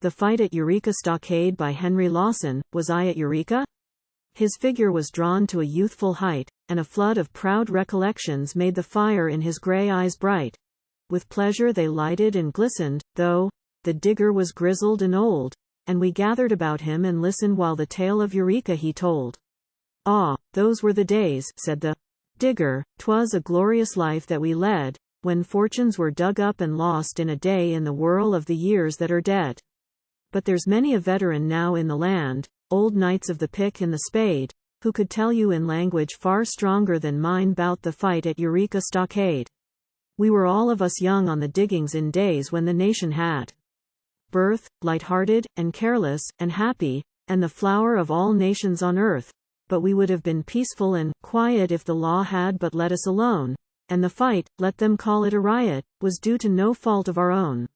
The Fight at Eureka Stockade by Henry Lawson. Was I at Eureka? His figure was drawn to a youthful height, and a flood of proud recollections made the fire in his grey eyes bright. With pleasure they lighted and glistened, though the digger was grizzled and old, and we gathered about him and listened while the tale of Eureka he told. "Ah, those were the days," said the digger, "'twas a glorious life that we led, when fortunes were dug up and lost in a day in the whirl of the years that are dead. But there's many a veteran now in the land, old knights of the pick and the spade, who could tell you in language far stronger than mine bout the fight at Eureka Stockade. We were all of us young on the diggings in days when the nation had birth, light-hearted, and careless, and happy, and the flower of all nations on earth, but we would have been peaceful and quiet if the law had but let us alone, and the fight, let them call it a riot, was due to no fault of our own.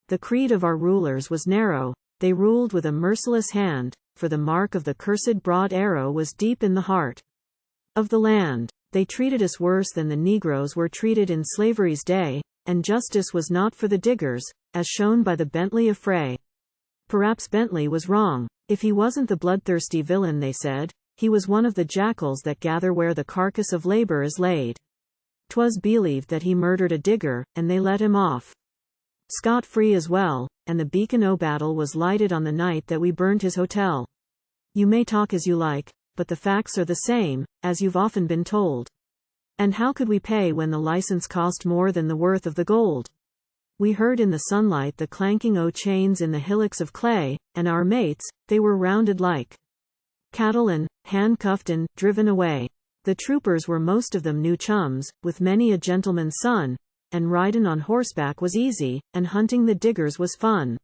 The creed of our rulers was narrow, they ruled with a merciless hand, for the mark of the cursed broad arrow was deep in the heart of the land. They treated us worse than the Negroes were treated in slavery's day, and justice was not for the diggers, as shown by the Bentley affray. Perhaps Bentley was wrong. If he wasn't the bloodthirsty villain they said, he was one of the jackals that gather where the carcass of labor is laid. 'Twas believed that he murdered a digger, and they let him off scot-free as well, and the beacon o' battle was lighted on the night that we burned his hotel. You may talk as you like, but the facts are the same, as you've often been told. And how could we pay when the license cost more than the worth of the gold? We heard in the sunlight the clanking o' chains in the hillocks of clay, and our mates, they were rounded like cattle and handcuffed and driven away. The troopers were most of them new chums, with many a gentleman's son, and ridin' on horseback was easy, and hunting the diggers was fun.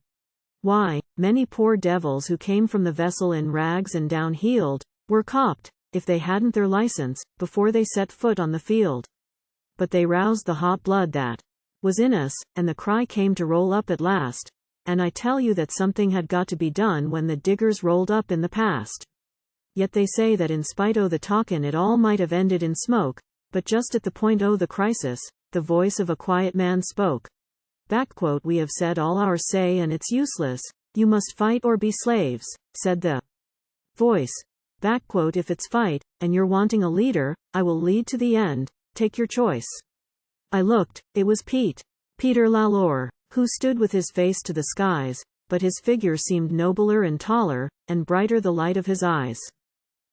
Why, many poor devils who came from the vessel in rags and down-heeled, were copped, if they hadn't their license, before they set foot on the field. But they roused the hot blood that was in us, and the cry came to roll up at last, and I tell you that something had got to be done when the diggers rolled up in the past. Yet they say that in spite o' the talkin' it all might have ended in smoke, but just at the point o' the crisis, the voice of a quiet man spoke. "We have said all our say and it's useless, you must fight or be slaves," said the voice. "If it's fight, and you're wanting a leader, I will lead to the end, take your choice." I looked, it was Peter Lalore, who stood with his face to the skies, but his figure seemed nobler and taller, and brighter the light of his eyes.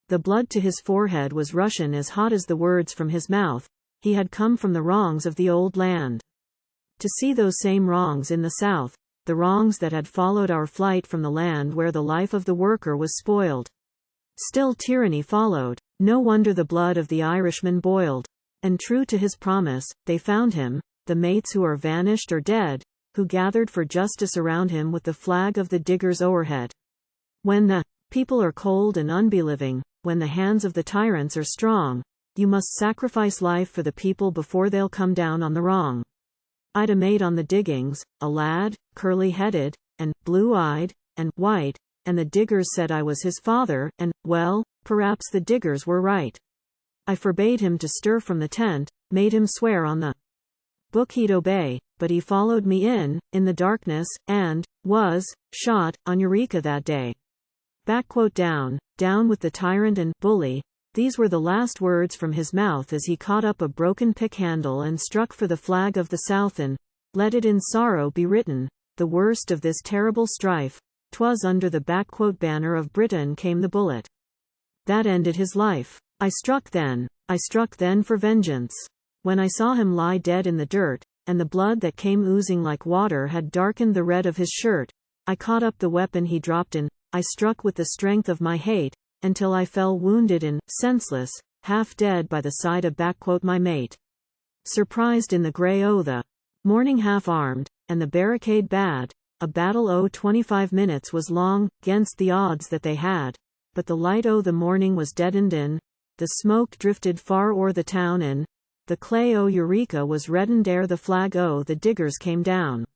The blood to his forehead was rushin' as hot as the words from his mouth. He had come from the wrongs of the old land to see those same wrongs in the South, the wrongs that had followed our flight from the land where the life of the worker was spoiled. Still tyranny followed. No wonder the blood of the Irishman boiled. And true to his promise, they found him, the mates who are vanished or dead, who gathered for justice around him with the flag of the diggers o'erhead. When the people are cold and unbelieving, when the hands of the tyrants are strong, you must sacrifice life for the people before they'll come down on the wrong. I'd a mate on the diggings, a lad, curly-headed, and blue-eyed, and white, and the diggers said I was his father, and, well, perhaps the diggers were right. I forbade him to stir from the tent, made him swear on the book he'd obey, but he followed me in the darkness, and was shot on Eureka that day. Down with the tyrant and bully. These were the last words from his mouth as he caught up a broken pick handle and struck for the flag of the South and let it in sorrow be written, the worst of this terrible strife, 'twas under the banner of Britain came the bullet that ended his life. I struck then for vengeance. When I saw him lie dead in the dirt, and the blood that came oozing like water had darkened the red of his shirt, I caught up the weapon he dropped and I struck with the strength of my hate, until I fell wounded and senseless, half dead by the side of my mate. Surprised in the grey o' the morning half armed, and the barricade bad, a battle o' 25 minutes was long, 'gainst the odds that they had, but the light o' the morning was deadened in, the smoke drifted far o'er the town and the clay o' Eureka was reddened ere the flag o' the diggers came down.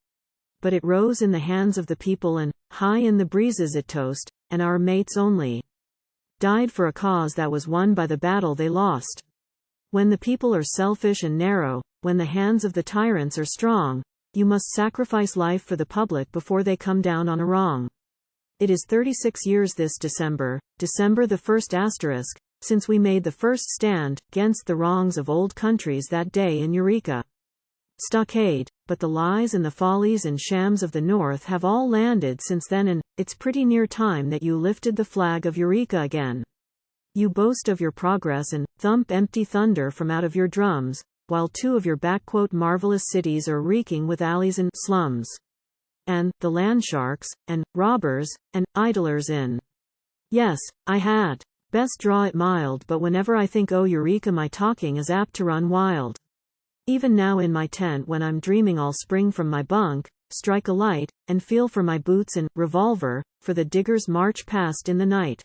But it rose in the hands of the people and, high in the breezes it tossed, and our mates only died for a cause that was won by the battle they lost. When the people are selfish and narrow, when the hands of the tyrants are strong, You must sacrifice life for the public before they come down on a wrong. It is 36 years this December the 1st asterisk, since we made the first stand, 'gainst the wrongs of old countries that day in Eureka Stockade, but the lies and the follies and shams of the North have all landed since then, and it's pretty near time that you lifted the flag of Eureka again. You boast of your progress and thump empty thunder from out of your drums, while two of your "marvelous cities" are reeking with alleys and slums, and the land sharks, and robbers, and idlers in. Yes, I had best draw it mild, but whenever I think Eureka my talking is apt to run wild. Even now in my tent when I'm dreaming I'll spring from my bunk, strike a light, and feel for my boots and revolver, for the diggers march past in the night.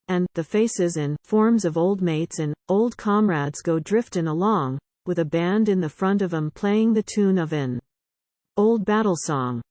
And the faces and forms of old mates and old comrades go driftin' along, with a band in the front of 'em playing the tune of an old battle song.